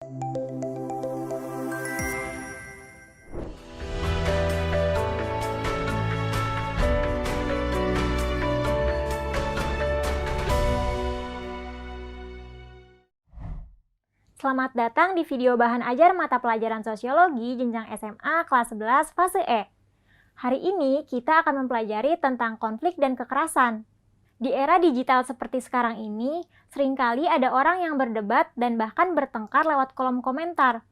Selamat datang di video bahan ajar mata pelajaran sosiologi jenjang SMA kelas 11 fase E. Hari ini kita akan mempelajari tentang konflik dan kekerasan. Di era digital seperti sekarang ini, seringkali ada orang yang berdebat dan bahkan bertengkar lewat kolom komentar.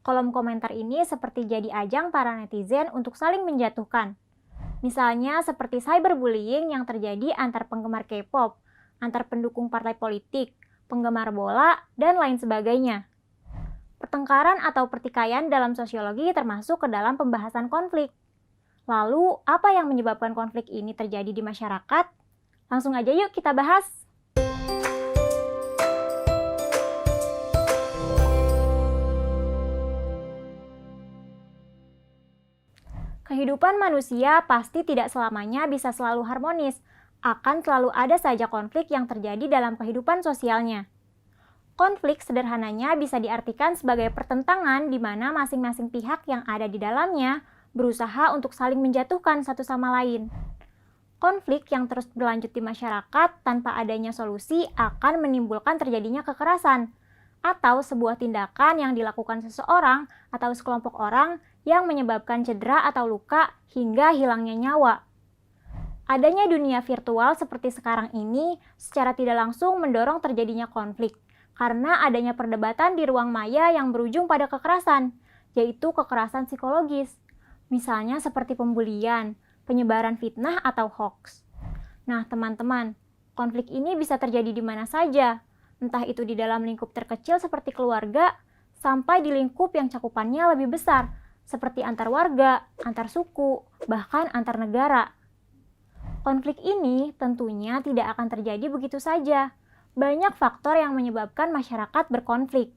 Kolom komentar ini seperti jadi ajang para netizen untuk saling menjatuhkan. Misalnya seperti cyberbullying yang terjadi antar penggemar K-pop, antar pendukung partai politik, penggemar bola, dan lain sebagainya. Pertengkaran atau pertikaian dalam sosiologi termasuk ke dalam pembahasan konflik. Lalu, apa yang menyebabkan konflik ini terjadi di masyarakat? Langsung aja yuk kita bahas. Kehidupan manusia pasti tidak selamanya bisa selalu harmonis. Akan selalu ada saja konflik yang terjadi dalam kehidupan sosialnya. Konflik sederhananya bisa diartikan sebagai pertentangan di mana masing-masing pihak yang ada di dalamnya berusaha untuk saling menjatuhkan satu sama lain. Konflik yang terus berlanjut di masyarakat tanpa adanya solusi akan menimbulkan terjadinya kekerasan atau sebuah tindakan yang dilakukan seseorang atau sekelompok orang yang menyebabkan cedera atau luka hingga hilangnya nyawa. Adanya dunia virtual seperti sekarang ini secara tidak langsung mendorong terjadinya konflik karena adanya perdebatan di ruang maya yang berujung pada kekerasan, yaitu kekerasan psikologis. Misalnya seperti pembulian, penyebaran fitnah atau hoax. Nah, teman-teman, konflik ini bisa terjadi di mana saja, entah itu di dalam lingkup terkecil seperti keluarga, sampai di lingkup yang cakupannya lebih besar, seperti antar warga, antar suku, bahkan antar negara. Konflik ini tentunya tidak akan terjadi begitu saja. Banyak faktor yang menyebabkan masyarakat berkonflik.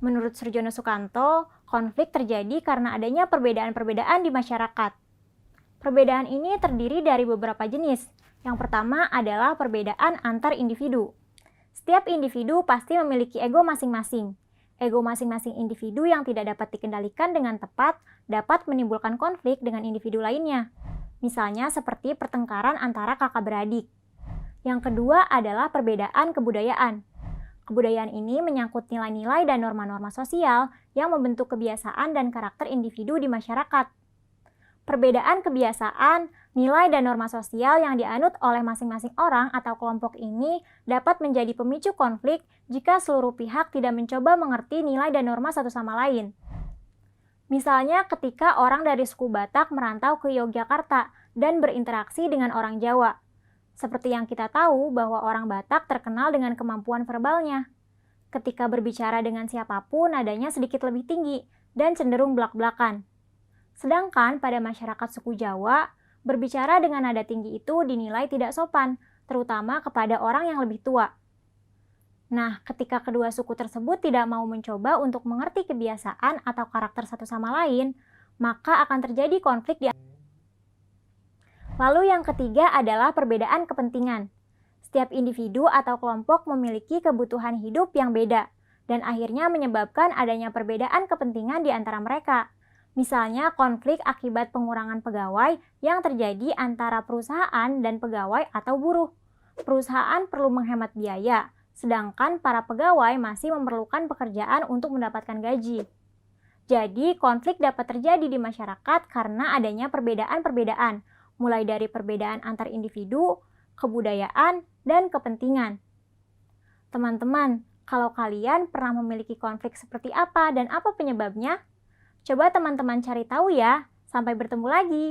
Menurut Surjono Sukanto, konflik terjadi karena adanya perbedaan-perbedaan di masyarakat. Perbedaan ini terdiri dari beberapa jenis. Yang pertama adalah perbedaan antar individu. Setiap individu pasti memiliki ego masing-masing. Ego masing-masing individu yang tidak dapat dikendalikan dengan tepat dapat menimbulkan konflik dengan individu lainnya. Misalnya seperti pertengkaran antara kakak beradik. Yang kedua adalah perbedaan kebudayaan. Kebudayaan ini menyangkut nilai-nilai dan norma-norma sosial yang membentuk kebiasaan dan karakter individu di masyarakat. Perbedaan kebiasaan, nilai dan norma sosial yang dianut oleh masing-masing orang atau kelompok ini dapat menjadi pemicu konflik jika seluruh pihak tidak mencoba mengerti nilai dan norma satu sama lain. Misalnya ketika orang dari suku Batak merantau ke Yogyakarta dan berinteraksi dengan orang Jawa. Seperti yang kita tahu bahwa orang Batak terkenal dengan kemampuan verbalnya. Ketika berbicara dengan siapapun nadanya sedikit lebih tinggi dan cenderung belak-belakan. Sedangkan pada masyarakat suku Jawa, berbicara dengan nada tinggi itu dinilai tidak sopan, terutama kepada orang yang lebih tua. Nah, ketika kedua suku tersebut tidak mau mencoba untuk mengerti kebiasaan atau karakter satu sama lain, maka akan terjadi konflik di. Lalu yang ketiga adalah perbedaan kepentingan. Setiap individu atau kelompok memiliki kebutuhan hidup yang beda, dan akhirnya menyebabkan adanya perbedaan kepentingan di antara mereka. Misalnya konflik akibat pengurangan pegawai yang terjadi antara perusahaan dan pegawai atau buruh. Perusahaan perlu menghemat biaya, sedangkan para pegawai masih memerlukan pekerjaan untuk mendapatkan gaji. Jadi, konflik dapat terjadi di masyarakat karena adanya perbedaan-perbedaan, mulai dari perbedaan antar individu, kebudayaan, dan kepentingan. Teman-teman, kalau kalian pernah memiliki konflik seperti apa dan apa penyebabnya? Coba teman-teman cari tahu ya. Sampai bertemu lagi.